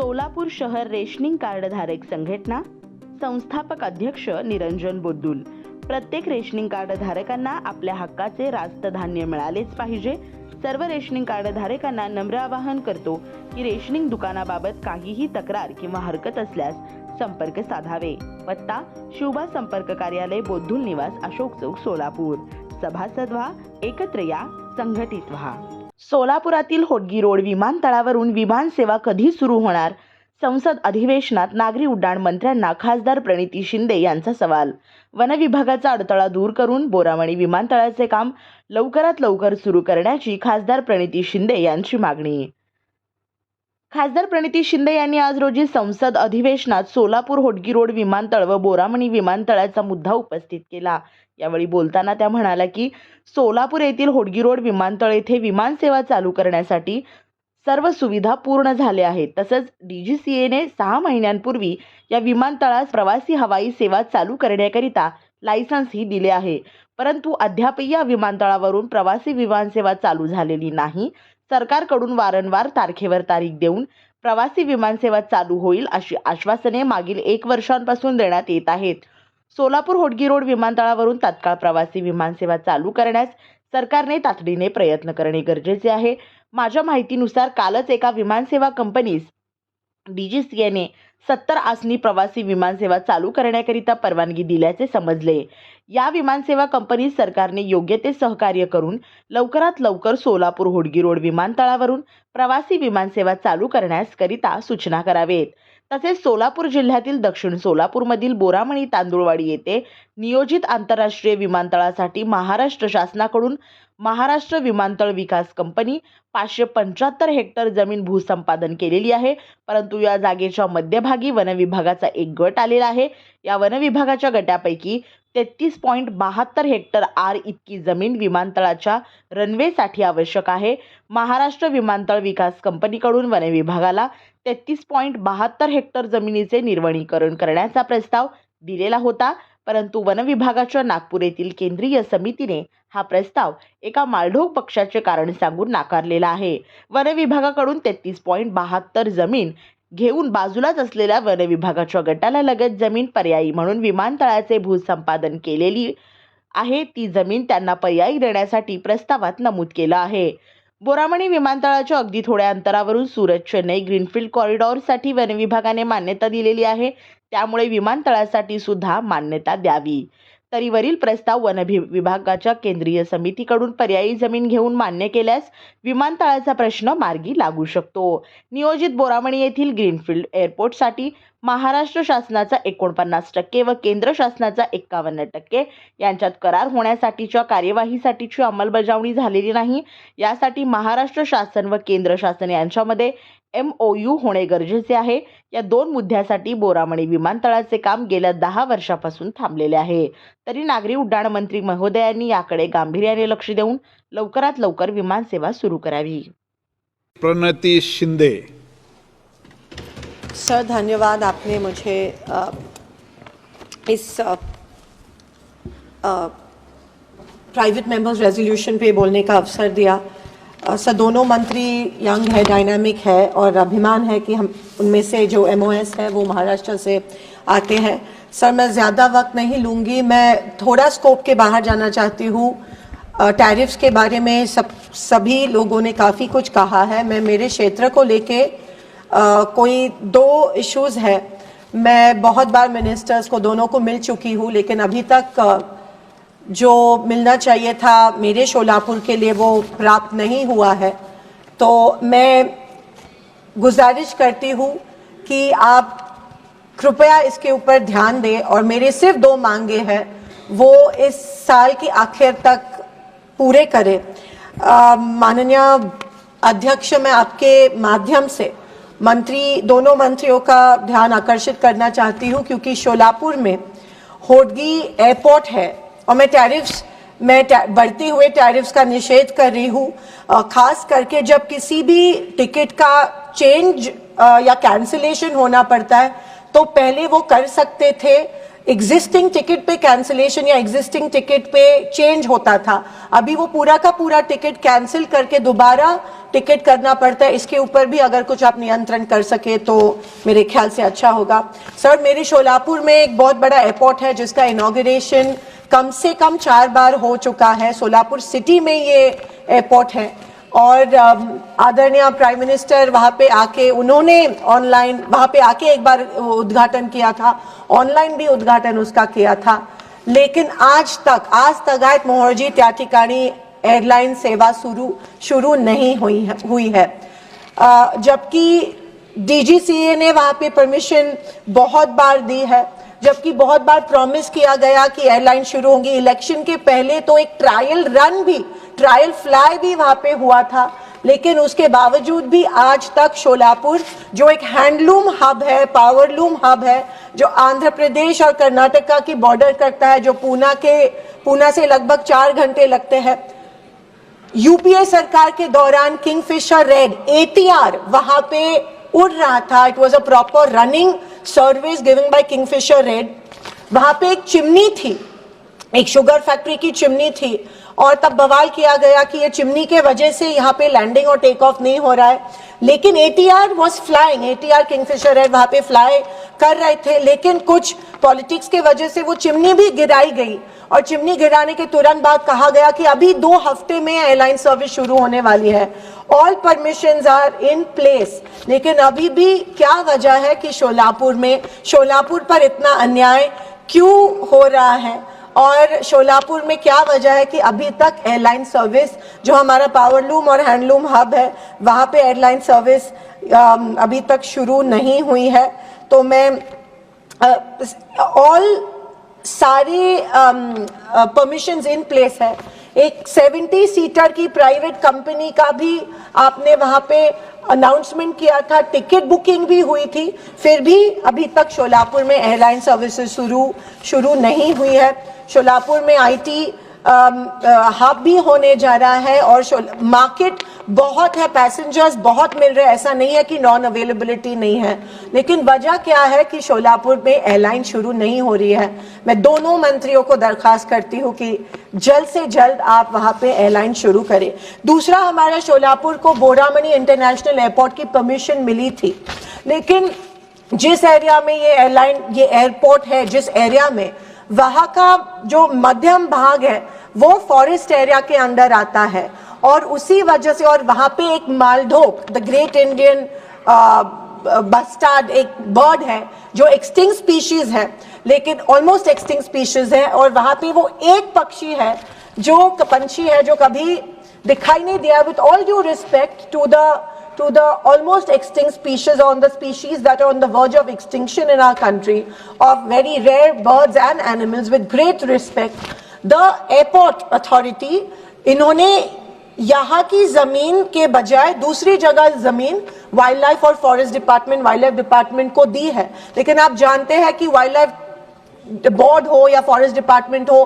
सोलापूर शहर rationing card धारक संघटना, संस्थापक अध्यक्ष निरंजन बोद्दुल. प्रत्येक रेशनिंग कार्ड धारकांना आपल्या हक्काचे रास्त धान्य मिळालेच पाहिजे. सर्व रेशनिंग कार्ड धारकांना नम्र आवाहन करतो की रेशनिंग दुकानाबाबत काहीही तक्रार किंवा हरकत असल्यास संपर्क साधावे. पत्ता शुभा संपर्क कार्यालय, बोद्दुल निवास, अशोक चौक, सोलापूर. सभासद व्हा, एकत्र या, संघटित व्हा. सोलापुरातील होडगी रोड विमानतळावरून विमान सेवा कधी सुरू होणार? संसद अधिवेशनात नागरी उड्डाण मंत्र्यांना खासदार प्रणिती शिंदे यांचा सवाल. वन विभागाचा अडथळा दूर करून बोरामणी विमानतळाचे काम लवकरात लवकर सुरू करण्याची खासदार प्रणिती शिंदे यांची मागणी. खासदार प्रणिती शिंदे यांनी आज रोजी संसद अधिवेशनात सोलापूर होडगी रोड विमानतळ व बोरामणी विमानतळाचा मुद्दा उपस्थित केला. यावेळी बोलताना त्या म्हणाल्या की सोलापूर येथील होडगी रोड विमानतळ येथे विमान सेवा चालू करण्यासाठी सर्व सुविधा पूर्ण झाल्या आहेत. तसंच DGCAने 6 महिन्यांपूर्वी या विमानतळास प्रवासी हवाई सेवा चालू करण्याकरिता लायसन्सही दिले आहे. परंतु अद्यापही या विमानतळावरून प्रवासी विमानसेवा चालू झालेली नाही. सरकारकडून वारंवार तारखेवर तारीख देऊन प्रवासी विमानसेवा चालू होईल अशी आश्वासने मागील 1 वर्षांपासून देण्यात येत आहेत. सोलापूर होडगी रोड विमानतळावरून तात्काळ प्रवासी विमानसेवा चालू करण्यास सरकारने तातडीने प्रयत्न करणे गरजेचे आहे. माझ्या माहितीनुसार कालच एका विमानसेवा कंपनीस DGCAने 70 आसनी प्रवासी विमानसेवा चालू करण्याकरिता परवानगी दिल्याचे समजले. या विमानसेवा कंपनीस सरकारने योग्य ते सहकार्य करून लवकरात लवकर सोलापूर होडगी रोड विमानतळावरून प्रवासी विमानसेवा चालू करण्यास करिता सूचना करावेत. तसेच सोलापूर जिल्ह्यातील दक्षिण सोलापूरमधील बोरामणी तांदुळवाडी येथे नियोजित आंतरराष्ट्रीय विमानतळासाठी महाराष्ट्र शासनाकडून महाराष्ट्र विमानतळ विकास कंपनी 575 हेक्टर जमीन भूसंपादन केलेली आहे. परंतु या जागेच्या मध्यभागी वन विभागाचा एक गट आलेला आहे. या वन विभागाच्या गटापैकी 33.72 हेक्टर आर इतकी जमीन विमानतळाच्या रनवेसाठी आवश्यक आहे. महाराष्ट्र विमानतळ विकास कंपनीकडून वन विभागाला 33.72 हेक्टर जमिनीचे निर्वणीकरण करण्याचा प्रस्ताव दिलेला होता. परंतु वन विभागाच्या नागपूर येथील केंद्रीय समितीने हा प्रस्ताव एका मालढोक पक्षाचे कारण सांगून नाकारलेला आहे. वन विभागाकडून 33.72 जमीन घेऊन बाजूलाच असलेल्या वन विभागाच्या गटाला लगत जमीन पर्यायी म्हणून विमानतळाचे भूसंपादन केलेली आहे. ती जमीन त्यांना पर्यायी देण्यासाठी प्रस्तावात नमूद केलं आहे. बोरामणी विमानतळाच्या अगदी थोड्या अंतरावरून सुरत चेन्नई ग्रीनफील्ड कॉरिडॉरसाठी वन विभागाने मान्यता दिलेली आहे. त्यामुळे विमानतळासाठी सुद्धा मान्यता द्यावी. तरी वरील प्रस्ताव वन विभागाच्या केंद्रीय समितीकडून पर्यायी जमीन घेऊन मान्य केल्यास विमानतळाचा प्रश्न मार्गी लागू शकतो. नियोजित बोरामणी येथील ग्रीनफील्ड एअरपोर्टसाठी महाराष्ट्र शासनाचा 49% व केंद्र शासनाचा 51% यांच्यात करार होण्यासाठीच्या कार्यवाहीसाठीची अंमलबजावणी झालेली नाही. यासाठी महाराष्ट्र शासन व केंद्र शासन यांच्यामध्ये MOU होणे गरजेचे आहे. या 2 मुद्द्यासाठी बोरामणी विमानतळाचे काम गेल्या 10 वर्षापासून थांबलेले आहे. तरी नागरी उड्डाण मंत्री महोदयांनी याकडे गांभीर्याने लक्ष देऊन लवकरात लवकर विमानसेवा सुरू करावी. प्रणति शिंदे. सर धन्यवाद, आपने मुझे इस प्राइवेट मेंबर्स रेजोल्यूशन पे बोलने का अवसर दिया. सर दोनों मंत्री यंग है, डायनामिक है और अभिमान है कि हम उनमें से जो MOS है वो महाराष्ट्र से आते हैं. सर मैं ज़्यादा वक्त नहीं लूँगी, मैं थोड़ा स्कोप के बाहर जाना चाहती हूँ. टैरिफ्स के बारे में सभी लोगों ने काफ़ी कुछ कहा है. मैं मेरे क्षेत्र को लेके कोई 2 इश्यूज़ है. मैं बहुत बार मिनिस्टर्स को दोनों को मिल चुकी हूँ, लेकिन अभी तक जो मिलना चाहिए था मेरे शोलापुर के लिए वो प्राप्त नहीं हुआ है. तो मैं गुजारिश करती हूँ कि आप कृपया इसके ऊपर ध्यान दें और मेरे सिर्फ 2 मांगे हैं वो इस साल की आखिर तक पूरे करें. माननीय अध्यक्ष, मैं आपके माध्यम से दोनों मंत्रियों का ध्यान आकर्षित करना चाहती हूँ, क्योंकि शोलापुर में होडगी एयरपोर्ट है और मैं बढ़ती हुए टैरिफ्स का निषेध कर रही हूँ. खास करके जब किसी भी टिकट का चेंज या कैंसिलेशन होना पड़ता है तो पहले वो कर सकते थे एग्जिस्टिंग टिकट पे कैंसिलेशन या एग्जिस्टिंग टिकट पे चेंज होता था, अभी वो पूरा का पूरा टिकट कैंसिल करके दोबारा टिकट करना पड़ता है। इसके ऊपर भी अगर कुछ आप नियंत्रण कर सके तो मेरे ख्याल से अच्छा होगा। सर, मेरे शोलापुर में एक बहुत बड़ा एयरपोर्ट है जिसका इनॉग्रेशन कम से कम 4 बार हो चुका है। सोलापुर सिटी में ये एयरपोर्ट है और आदरणीय प्राइम मिनिस्टर वहाँ पे आके उन्होंने ऑनलाइन वहाँ पे आके एक बार उद्घाटन किया था, ऑनलाइन भी उद्घाटन उसका किया था, लेकिन आज तक आयत मोहर्जी त्या ठिकाणी एयरलाइन सेवा शुरू नहीं हुई है। जबकि DGCA ने वहाँ पे परमिशन बहुत बार दी है, जबकि बहुत बार प्रॉमिस किया गया कि एयरलाइन शुरू होंगी। इलेक्शन के पहले तो एक ट्रायल फ्लाई भी वहाँ पे हुआ था, लेकिन उसके बावजूद भी आज तक शोलापुर जो एक हैंडलूम हब है, पावरलूम हब है, जो आंध्र प्रदेश और कर्नाटका की बॉर्डर करता है, जो पूना से लगभग 4 घंटे लगते हैं। यूपीए सरकार के दौरान किंगफिशर रेड ATR वहां पे उड़ रहा था। It was a proper running service given by Kingfisher red. वहां पे एक चिमनी थी, एक शुगर फैक्ट्री की चिमनी थी, और तब बवाल किया गया कि ये चिमनी के वजह से यहाँ पे लैंडिंग और टेक ऑफ नहीं हो रहा है, लेकिन ATR was flying, ATR Kingfisher red वहां पे फ्लाई कर रहे थे, लेकिन कुछ पॉलिटिक्स के वजह से वो चिमनी भी गिराई गई, और चिमनी गिराने के तुरंत बाद कहा गया कि अभी 2 हफ्ते में एयरलाइन सर्विस शुरू होने वाली है। All permissions are in place, लेकिन अभी भी क्या वजह है कि शोलापुर पर इतना अन्याय क्यों हो रहा है, और शोलापुर में क्या वजह है कि अभी तक एयरलाइन सर्विस, जो हमारा पावरलूम और हैंडलूम हब है, वहाँ पे एयरलाइन सर्विस अभी तक शुरू नहीं हुई है। तो मैं सारी परमिशंस इन प्लेस है। एक 70 सीटर की प्राइवेट कंपनी का भी आपने वहां पे अनाउंसमेंट किया था, टिकट बुकिंग भी हुई थी, फिर भी अभी तक शोलापुर में एयरलाइन सर्विसेज शुरू नहीं हुई है। शोलापुर में IT हब भी होने जा रहा है, और मार्केट बहुत है, पैसेंजर्स बहुत मिल रहे हैं, ऐसा नहीं है कि नॉन अवेलेबिलिटी नहीं है, लेकिन वजह क्या है कि शोलापुर में एयरलाइन शुरू नहीं हो रही है। मैं दोनों मंत्रियों को दरखास्त करती हूँ कि जल्द से जल्द आप वहां पे एयरलाइन शुरू करें। दूसरा, हमारा शोलापुर को बोरामनी इंटरनेशनल एयरपोर्ट की परमिशन मिली थी, लेकिन जिस एरिया में ये एयरपोर्ट है, जिस एरिया में, वहां का जो मध्यम भाग है वो फॉरेस्ट एरिया के अंदर आता है, और उसी वजह से, और वहां पे एक मालढोक, द ग्रेट इंडियन बस्टार्ड एक बर्ड है जो एक्सटिंक्ट स्पीशीज है, लेकिन ऑलमोस्ट एक्सटिंक्ट स्पीशीज है, और वहां पे वो एक पंछी है जो कभी दिखाई नहीं दिया। With all due respect to the almost extinct species, on the species that are on the verge of extinction in our country, of very rare birds and animals, with great respect, the airport authority, इन्होंने यहाँ की जमीन के बजाय दूसरी जगह जमीन wild life और forest department, wild life department को दी है, लेकिन आप जानते हैं कि वाइल्ड लाइफ बोर्ड हो या फॉरेस्ट डिपार्टमेंट हो,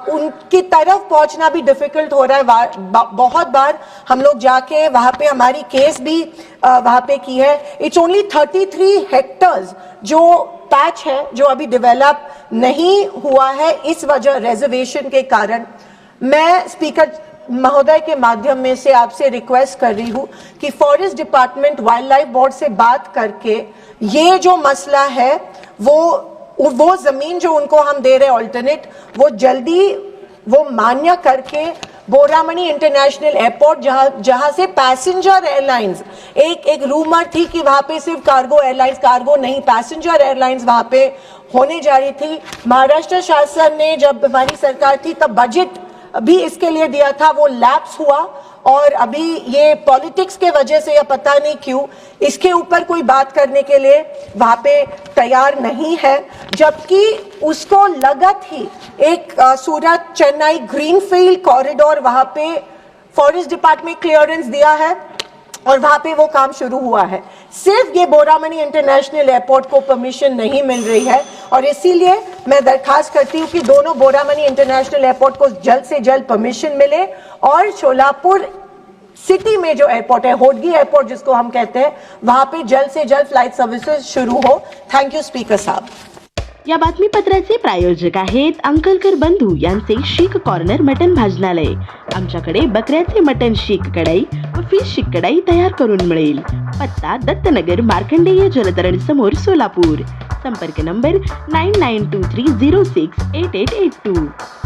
उनकी तरफ पहुंचना भी डिफिकल्ट हो रहा है। बहुत बार हम लोग जाके वहां पे हमारी केस भी वहां पे की है। इट्स ओनली 33 हेक्टर्स जो पैच है जो अभी डेवलप नहीं हुआ है, इस वजह रिजर्वेशन के कारण। मैं स्पीकर महोदय के माध्यम में से आपसे रिक्वेस्ट कर रही हूं कि forest department, wild life board से बात करके ये जो मसला है वो जमीन जो उनको हम दे रहे ऑल्टरनेट, वो जल्दी वो मान्य करके बोरामनी इंटरनेशनल एयरपोर्ट, जहां से पैसेंजर एयरलाइंस, एक रूमर थी कि वहां पे सिर्फ कार्गो एयरलाइंस, कार्गो नहीं पैसेंजर एयरलाइंस वहां पे होने जा रही थी। महाराष्ट्र शासन ने, जब हमारी सरकार थी तब बजट भी इसके लिए दिया था, वो लैप्स हुआ, और अभी ये पॉलिटिक्स के वजह से या पता नहीं क्यों इसके ऊपर कोई बात करने के लिए वहां पे तैयार नहीं है, जबकि उसको लगत ही एक सूरत चेन्नई ग्रीनफील्ड कॉरिडोर वहां पे फॉरेस्ट डिपार्टमेंट क्लियरेंस दिया है और वहां पे वो काम शुरू हुआ है। सिर्फ ये बोरामनी इंटरनेशनल एयरपोर्ट को परमिशन नहीं मिल रही है, और इसीलिए मैं दरखास्त करती हूँ कि दोनों बोरामनी इंटरनेशनल एयरपोर्ट को जल्द से जल्द परमिशन मिले, और शोलापुर सिटी में जो एयरपोर्ट है, होडगी एयरपोर्ट जिसको हम कहते हैं, वहां पे जल्द से जल्द फ्लाइट सर्विसेज शुरू हो। थैंक यू स्पीकर साहब। या बातमीपत्राचे प्रायोजक आहेत अंकलकर बंधू यांचे शीख कॉर्नर मटन भाजनालय. आमच्याकडे बकऱ्याचे मटन शीख कढाई व फिश शीख कढाई तयार करून मिळेल. पत्ता दत्तनगर मार्कंडेय जलतरण समोर सोलापूर. संपर्क नंबर 9923068882.